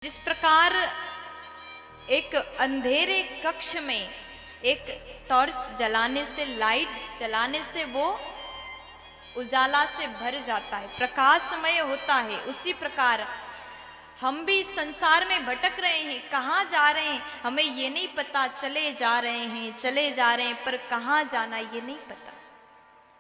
जिस प्रकार एक अंधेरे कक्ष में एक टॉर्च जलाने से, लाइट जलाने से वो उजाला से भर जाता है, प्रकाशमय होता है, उसी प्रकार हम भी संसार में भटक रहे हैं। कहाँ जा रहे हैं हमें ये नहीं पता, चले जा रहे हैं पर कहाँ जाना ये नहीं पता।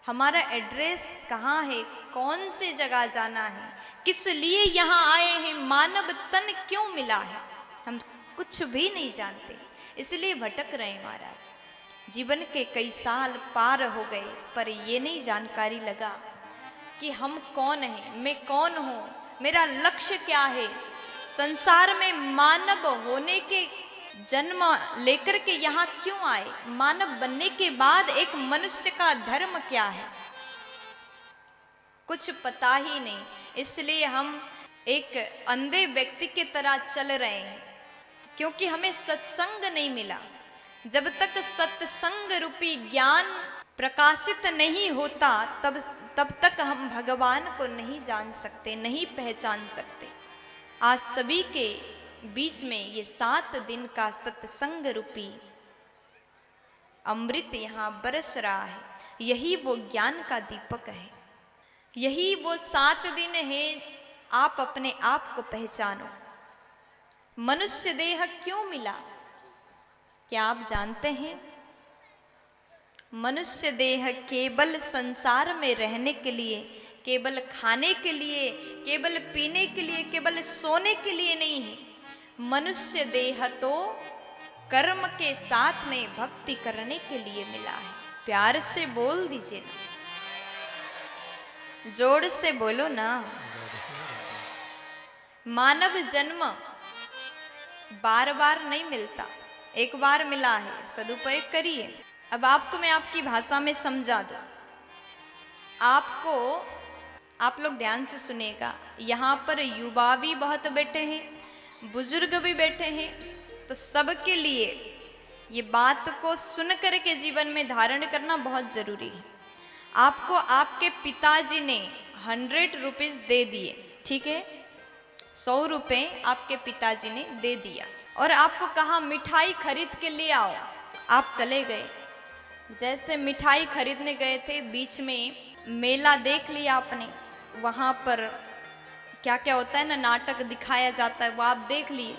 हमारा एड्रेस कहाँ है, कौन सी जगह जाना है, किस लिए यहाँ आए हैं, मानव तन क्यों मिला है, हम कुछ भी नहीं जानते, इसलिए भटक रहे हैं महाराज। जीवन के कई साल पार हो गए पर ये नहीं जानकारी लगा कि हम कौन हैं, मैं कौन हूँ, मेरा लक्ष्य क्या है, संसार में मानव होने के जन्म लेकर के यहाँ क्यों आए, मानव बनने के बाद एक मनुष्य का धर्म क्या है, कुछ पता ही नहीं। इसलिए हम एक अंधे व्यक्ति की तरह चल रहे हैं, क्योंकि हमें सत्संग नहीं मिला। जब तक सत्संग रूपी ज्ञान प्रकाशित नहीं होता तब तक हम भगवान को नहीं जान सकते, नहीं पहचान सकते। आज सभी के बीच में ये 7 दिन का सत्संग रूपी अमृत यहाँ बरस रहा है, यही वो ज्ञान का दीपक है, यही वो 7 दिन है। आप अपने आप को पहचानो। मनुष्य देह क्यों मिला, क्या आप जानते हैं? मनुष्य देह केवल संसार में रहने के लिए, केवल खाने के लिए, केवल पीने के लिए, केवल सोने के लिए नहीं है। मनुष्य देह तो कर्म के साथ में भक्ति करने के लिए मिला है। प्यार से बोल दीजिए ना, जोर से बोलो ना। मानव जन्म बार बार नहीं मिलता, एक बार मिला है, सदुपयोग करिए। अब आपको मैं आपकी भाषा में समझा दूं। आप लोग ध्यान से सुनेगा, यहाँ पर युवा भी बहुत बैठे हैं, बुजुर्ग भी बैठे हैं, तो सबके लिए ये बात को सुन करके जीवन में धारण करना बहुत जरूरी है। आपको आपके पिताजी ने 100 रुपीज दे दिए, ठीक है, 100 रुपए आपके पिताजी ने दे दिया और आपको कहा मिठाई खरीद के ले आओ। आप चले गए, जैसे मिठाई खरीदने गए थे, बीच में मेला देख लिया आपने, वहाँ पर क्या क्या होता है ना, नाटक दिखाया जाता है, वो आप देख लिए।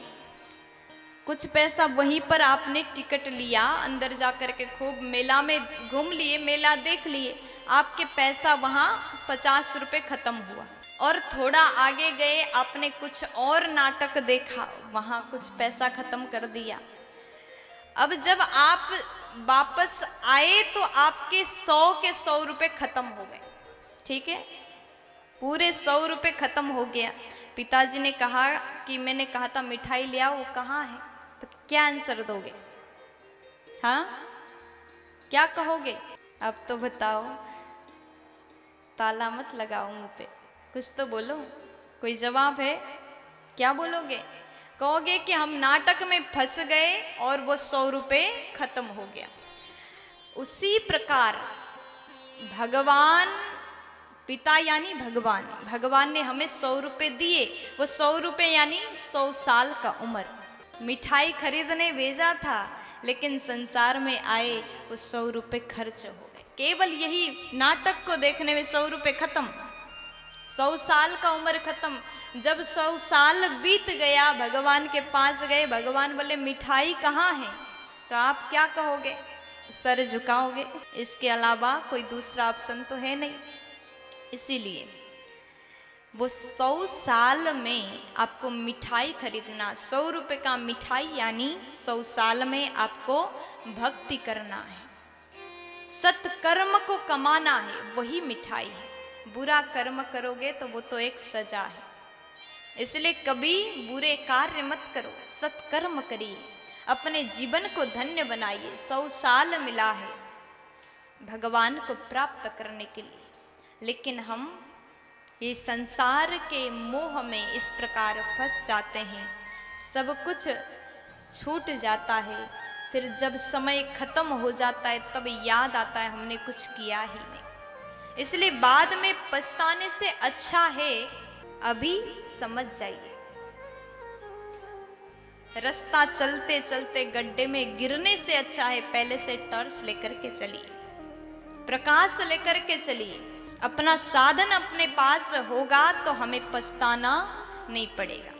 कुछ पैसा वहीं पर आपने टिकट लिया, अंदर जा कर के खूब मेला में घूम लिए, मेला देख लिए, आपके पैसा वहाँ 50 रुपये खत्म हुआ। और थोड़ा आगे गए, आपने कुछ और नाटक देखा, वहाँ कुछ पैसा खत्म कर दिया। अब जब आप वापस आए तो आपके 100 के 100 रुपये खत्म हो गए, ठीक है, पूरे 100 रुपये खत्म हो गया। पिताजी ने कहा कि मैंने कहा था मिठाई ले आओ, वो कहाँ है, तो क्या आंसर दोगे? हाँ, क्या कहोगे? अब तो बताओ, ताला मत लगाओ मुंह पे, कुछ तो बोलो, कोई जवाब है? क्या बोलोगे? कहोगे कि हम नाटक में फंस गए और वो 100 रुपये खत्म हो गया। उसी प्रकार भगवान पिता यानी भगवान ने हमें 100 रुपये दिए, वो 100 रुपये यानी 100 साल का उम्र। मिठाई खरीदने भेजा था, लेकिन संसार में आए वो 100 रुपये खर्च हो गए। केवल यही नाटक को देखने में 100 रुपये खत्म, 100 साल का उम्र खत्म। जब 100 साल बीत गया, भगवान के पास गए, भगवान बोले मिठाई कहाँ है, तो आप क्या कहोगे? सर झुकाओगे, इसके अलावा कोई दूसरा ऑप्शन तो है नहीं। इसीलिए वो 100 साल में आपको मिठाई खरीदना, 100 रुपये का मिठाई यानी 100 साल में आपको भक्ति करना है, सत्कर्म को कमाना है, वही मिठाई है। बुरा कर्म करोगे तो वो तो एक सजा है, इसलिए कभी बुरे कार्य मत करो, सत्कर्म करिए, अपने जीवन को धन्य बनाइए। 100 साल मिला है भगवान को प्राप्त करने के लिए, लेकिन हम ये संसार के मोह में इस प्रकार फंस जाते हैं, सब कुछ छूट जाता है, फिर जब समय खत्म हो जाता है तब याद आता है हमने कुछ किया ही नहीं। इसलिए बाद में पछताने से अच्छा है अभी समझ जाइए। रास्ता चलते चलते गड्ढे में गिरने से अच्छा है पहले से टॉर्च लेकर के चलिए, प्रकाश लेकर के चलिए। अपना साधन अपने पास होगा तो हमें पछताना नहीं पड़ेगा।